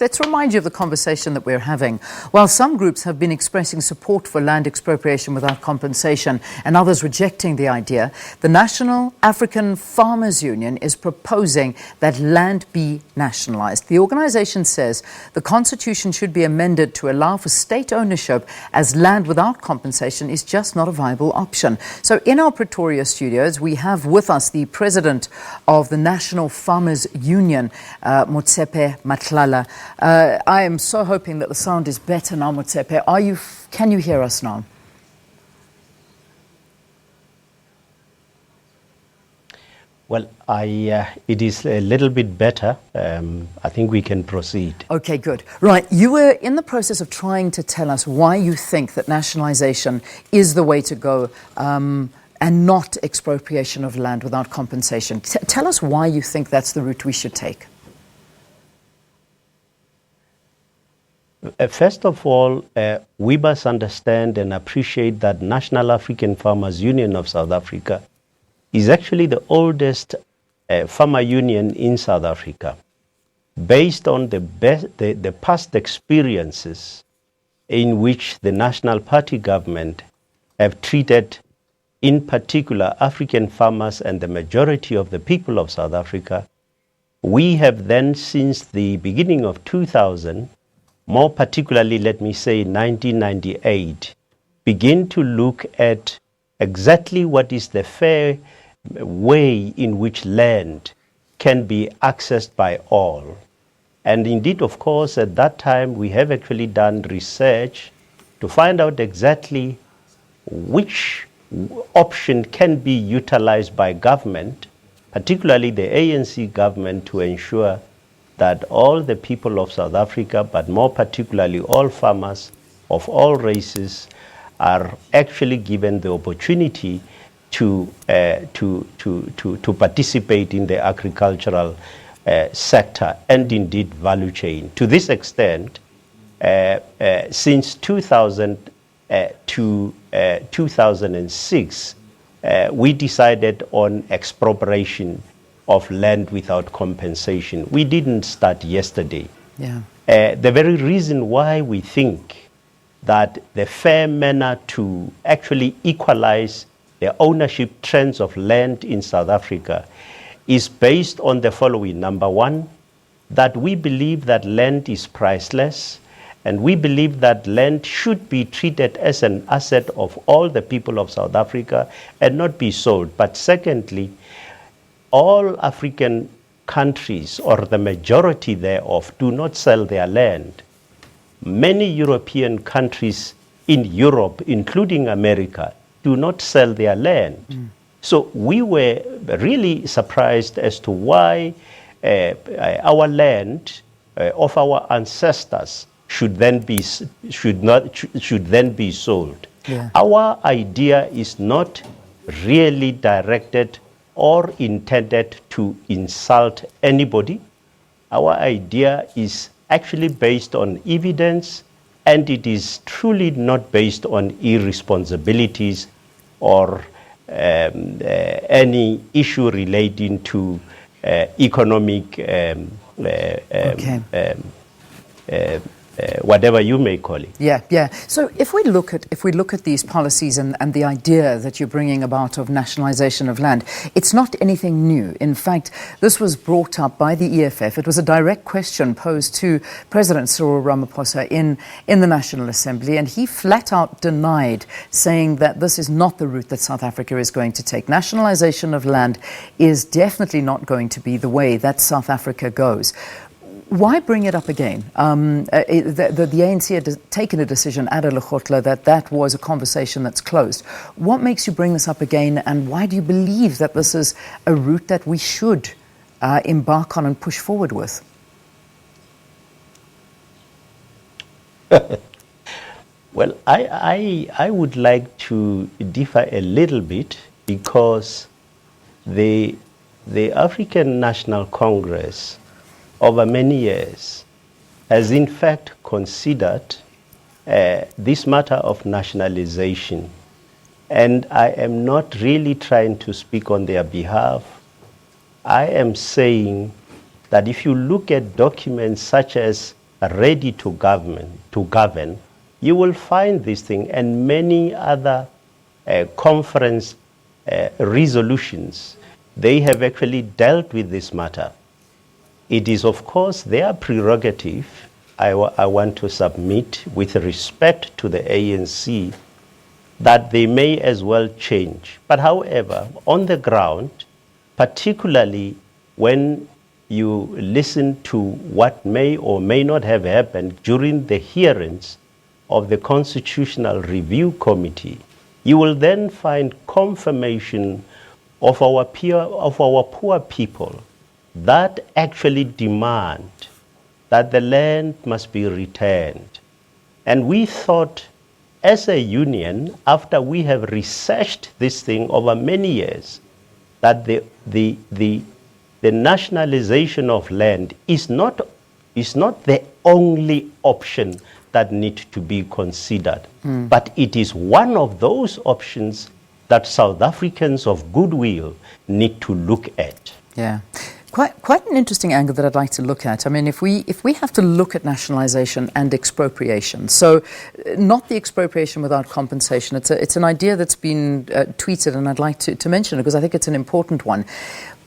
Let's remind you of the conversation that we're having. While some groups have been expressing support for land expropriation without compensation and others rejecting the idea, the National African Farmers Union is proposing that land be nationalised. The organisation says the constitution should be amended to allow for state ownership, as land without compensation is just not a viable option. So in our Pretoria studios, we have with us the president of the National Farmers Union, Motsepe Matlala. I am so hoping that the sound is better now, Motsepe. Can you hear us now? Well, it is a little bit better. I think we can proceed. Okay, good. Right, you were in the process of trying to tell us why you think that nationalisation is the way to go and not expropriation of land without compensation. Tell us why you think that's the route we should take. First of all, we must understand and appreciate that National African Farmers Union of South Africa is actually the oldest farmer union in South Africa, based on the past experiences in which the National Party government have treated, in particular, African farmers and the majority of the people of South Africa. We have then, since the beginning of 2000, more particularly, let me say 1998, begin to look at exactly what is the fair way in which land can be accessed by all. And indeed, of course, at that time, we have actually done research to find out exactly which option can be utilized by government, particularly the ANC government, to ensure that all the people of South Africa, but more particularly all farmers of all races, are actually given the opportunity to participate in the agricultural sector and indeed value chain. To this extent, since 2000 to 2006, we decided on expropriation of land without compensation. We didn't start yesterday. Yeah. The very reason why we think that the fair manner to actually equalize the ownership trends of land in South Africa is based on the following. Number one, that we believe that land is priceless, and we believe that land should be treated as an asset of all the people of South Africa and not be sold. But secondly, all African countries, or the majority thereof, do not sell their land. Many European countries in Europe, including America, do not sell their land. So we were really surprised as to why our land of our ancestors should then be sold. Yeah. Our idea is not really directed or intended to insult anybody. Our idea is actually based on evidence, and it is truly not based on irresponsibilities or any issue relating to economic whatever you may call it. Yeah. So if we look at these policies and the idea that you're bringing about of nationalisation of land, it's not anything new. In fact, this was brought up by the EFF. It was a direct question posed to President Cyril Ramaphosa in the National Assembly, and he flat out denied, saying that this is not the route that South Africa is going to take. Nationalisation of land is definitely not going to be the way that South Africa goes. Why bring it up again? The ANC had taken a decision at a Lekgotla that was a conversation that's closed. What makes you bring this up again, and why do you believe that this is a route that we should embark on and push forward with? Well, I would like to differ a little bit, because the African National Congress over many years has in fact considered this matter of nationalization. And I am not really trying to speak on their behalf. I am saying that if you look at documents such as ready to govern, you will find this thing and many other conference resolutions. They have actually dealt with this matter. It is, of course, their prerogative, I want to submit with respect to the ANC, that they may as well change. But however, on the ground, particularly when you listen to what may or may not have happened during the hearings of the Constitutional Review Committee, you will then find confirmation of our poor people that actually demand that the land must be returned. And we thought, as a union, after we have researched this thing over many years, that the nationalization of land is not the only option that need to be considered, but it is one of those options that South Africans of goodwill need to look at. Yeah. Quite an interesting angle that I'd like to look at. I mean, if we have to look at nationalization and expropriation, so not the expropriation without compensation, it's an idea that's been tweeted, and I'd like to mention it because I think it's an important one.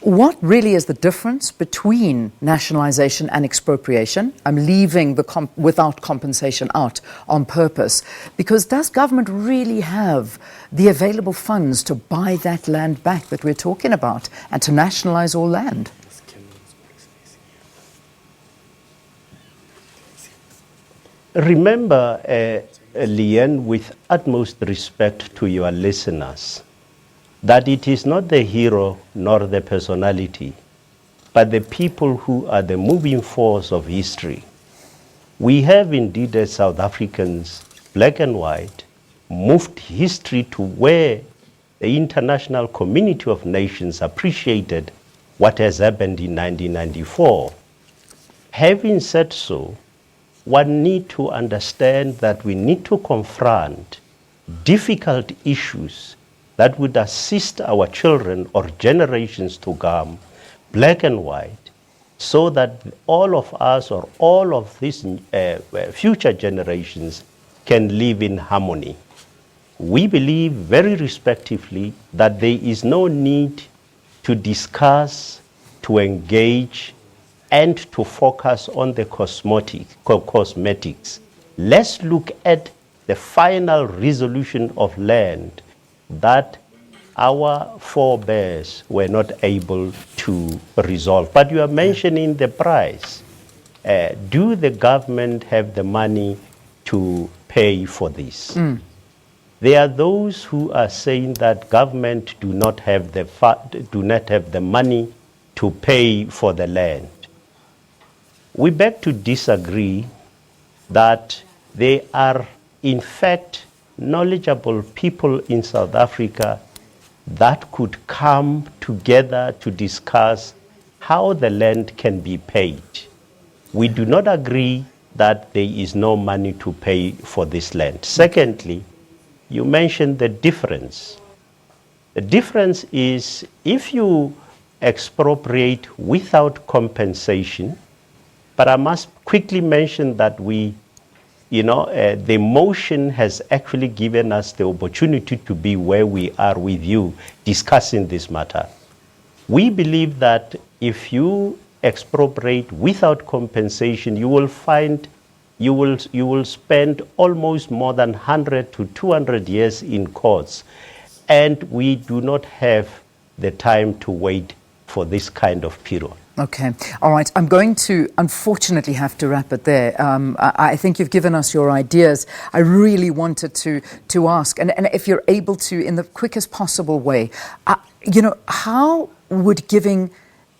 What really is the difference between nationalization and expropriation? I'm leaving the without compensation out on purpose, because does government really have the available funds to buy that land back that we're talking about and to nationalize all land? Remember, Leanne, with utmost respect to your listeners, that it is not the hero nor the personality, but the people who are the moving force of history. We have indeed, as South Africans, black and white, moved history to where the international community of nations appreciated what has happened in 1994. Having said so, one needs to understand that we need to confront difficult issues that would assist our children or generations to come, black and white, so that all of us or all of these future generations can live in harmony. We believe very respectively that there is no need to discuss, to engage, and to focus on the cosmetics. Let's look at the final resolution of land that our forebears were not able to resolve. But you are mentioning the price. Do the government have the money to pay for this? There are those who are saying that government do not have the money to pay for the land. We beg to disagree that there are, in fact, knowledgeable people in South Africa that could come together to discuss how the land can be paid. We do not agree that there is no money to pay for this land. Secondly, you mentioned the difference. The difference is if you expropriate without compensation, but I must quickly mention that the motion has actually given us the opportunity to be where we are with you discussing this matter. We believe that if you expropriate without compensation, you will find you will spend almost more than 100 to 200 years in courts, and we do not have the time to wait for this kind of period. Okay. All right. I'm going to, unfortunately, have to wrap it there. I think you've given us your ideas. I really wanted to ask, and if you're able to, in the quickest possible way, how would giving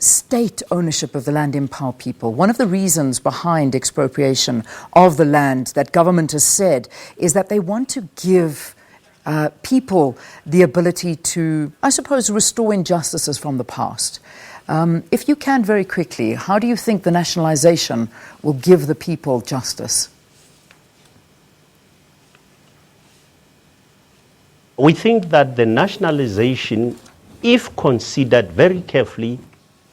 state ownership of the land empower people? One of the reasons behind expropriation of the land that government has said is that they want to give people the ability to, I suppose, restore injustices from the past. If you can, very quickly, how do you think the nationalization will give the people justice? We think that the nationalization, if considered very carefully,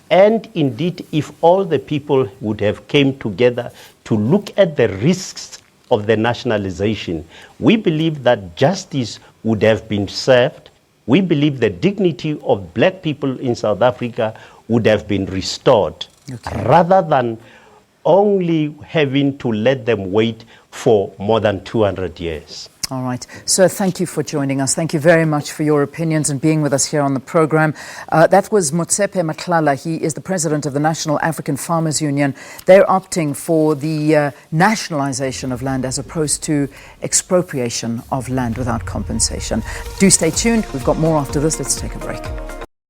And indeed, if all the people would have came together to look at the risks of the nationalization, we believe that justice would have been served. We believe the dignity of black people in South Africa would have been restored, rather than only having to let them wait for more than 200 years. All right. Sir, thank you for joining us. Thank you very much for your opinions and being with us here on the program. That was Motsepe Matlala. He is the president of the National African Farmers Union. They're opting for the nationalization of land as opposed to expropriation of land without compensation. Do stay tuned. We've got more after this. Let's take a break.